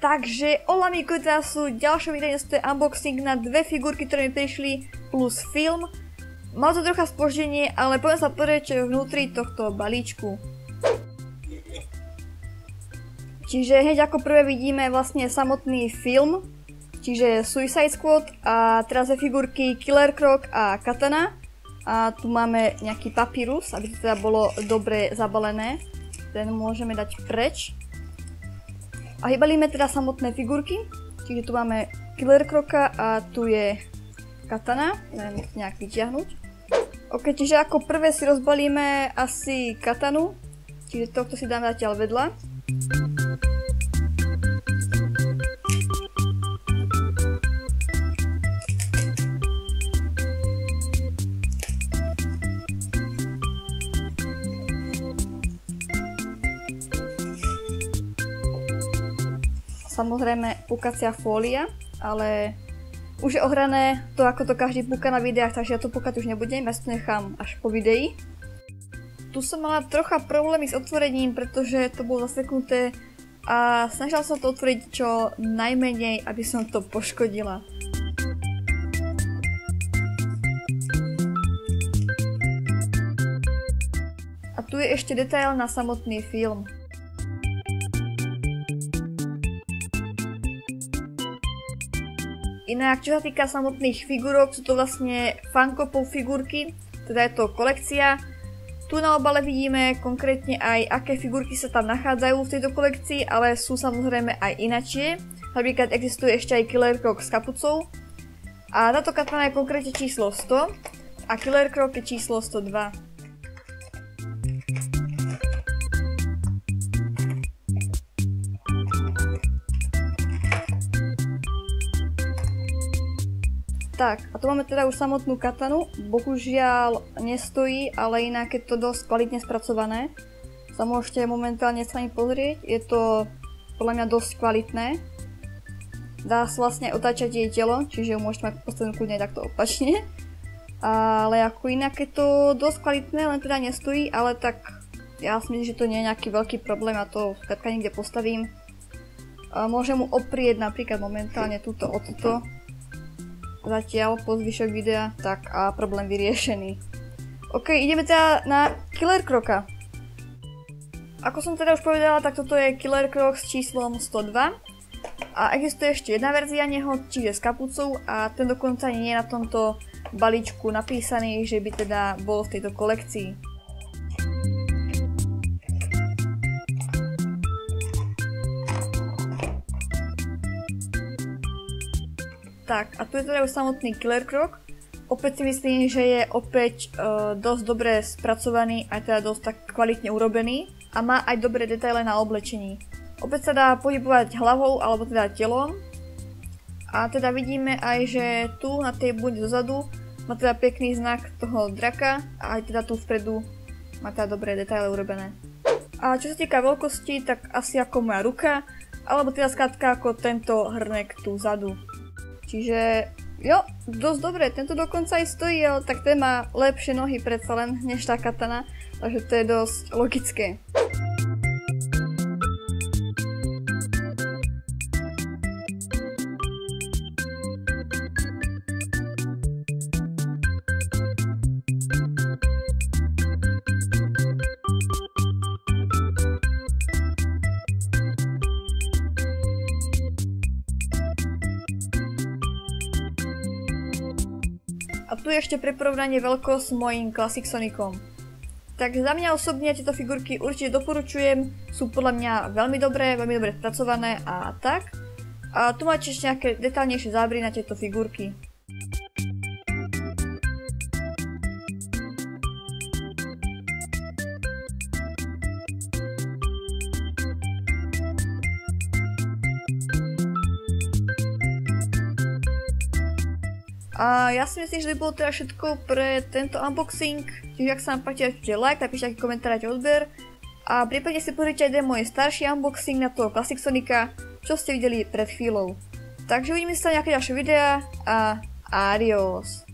Takže hola amigos, teraz sú ďalšie video, to je unboxing na dve figurky, ktoré mi prišli, plus film. Mal to trocha spoždenie, ale poďme sa pozrieť, čo je vnútri tohto balíčku. Čiže hneď ako prvé vidíme vlastne samotný film, čiže Suicide Squad, a teraz je figurky Killer Croc a Katana. A tu máme nejaký papírus, aby to teda bolo dobre zabalené. Ten môžeme dať preč. A vybalíme teda samotné figurky, čiže tu máme Killer Croca a tu je Katana, neviem nejak vyťahnuť. Ok, čiže ako prvé si rozbalíme asi Katanu, čiže tohto si dáme zatiaľ vedľa. Samozrejme pukacia fólia, ale už je ohrané to, ako to každý púka na videách, takže ja to púkať už nebudem, ja si to nechám až po videi. Tu som mala trocha problémy s otvorením, pretože to bolo zaseknuté a snažila som to otvoriť čo najmenej, aby som to poškodila. A tu je ešte detail na samotný film. Inak, čo sa týka samotných figurok, sú to vlastne Funko Pop figurky, teda je to kolekcia. Tu na obale vidíme konkrétne aj, aké figurky sa tam nachádzajú v tejto kolekcii, ale sú samozrejme aj inačie. Napríklad existuje ešte aj Killer Croc s kapucou. A táto katana je konkrétne číslo 100 a Killer Croc je číslo 102. Tak, a tu máme teda už samotnú katanu, bohužiaľ nestojí, ale inak je to dosť kvalitne spracované. Sa môžete momentálne sami pozrieť, je to podľa mňa dosť kvalitné. Dá sa vlastne otáčať jej telo, čiže ju môžete mať postavenú kľudne takto opačne. Ale ako inak je to dosť kvalitné, len teda nestojí, ale tak ja si myslím, že to nie je nejaký veľký problém, ja to skrátka niekde postavím. Môžem mu oprieť napríklad momentálne túto o toto. Zatiaľ po zvyšok videa, tak a problém vyriešený. Ok, ideme teda na Killer Croca. Ako som teda už povedala, tak toto je Killer Croc s číslom 102. A existuje ešte jedna verzia neho, čiže s kapucou, a ten dokonca nie je na tomto balíčku napísaný, že by teda bol v tejto kolekcii. Tak, a tu je teda už samotný Killer Croc. Opäť si myslím, že je opäť dosť dobre spracovaný, aj teda dosť tak kvalitne urobený a má aj dobré detaily na oblečení. Opäť sa dá pohybovať hlavou alebo teda telom. A teda vidíme aj, že tu na tej bunde dozadu má teda pekný znak toho draka a aj teda tu vpredu má teda dobré detaily urobené. A čo sa týka veľkosti, tak asi ako moja ruka, alebo teda skrátka ako tento hrnek tu vzadu. Čiže jo, dosť dobre, tento dokonca aj stojí, ale tak ten má lepšie nohy predsa len než tá katana, takže to je dosť logické. A tu je ešte pre porovnanie veľkosť s mojím Classic Sonicom. Takže za mňa osobne tieto figurky určite doporučujem, sú podľa mňa veľmi dobre spracované a tak. A tu máte ešte nejaké detailnejšie zábery na tieto figurky. A ja si myslím, že to bolo teda všetko pre tento unboxing, čiže ak sa vám páči, dajte like, napíšte aký komentár, odber a prípadne si pozrite aj môj starší unboxing na toho Classic Sonica, čo ste videli pred chvíľou. Takže uvidíme sa v nejaké ďalšie videá a adios.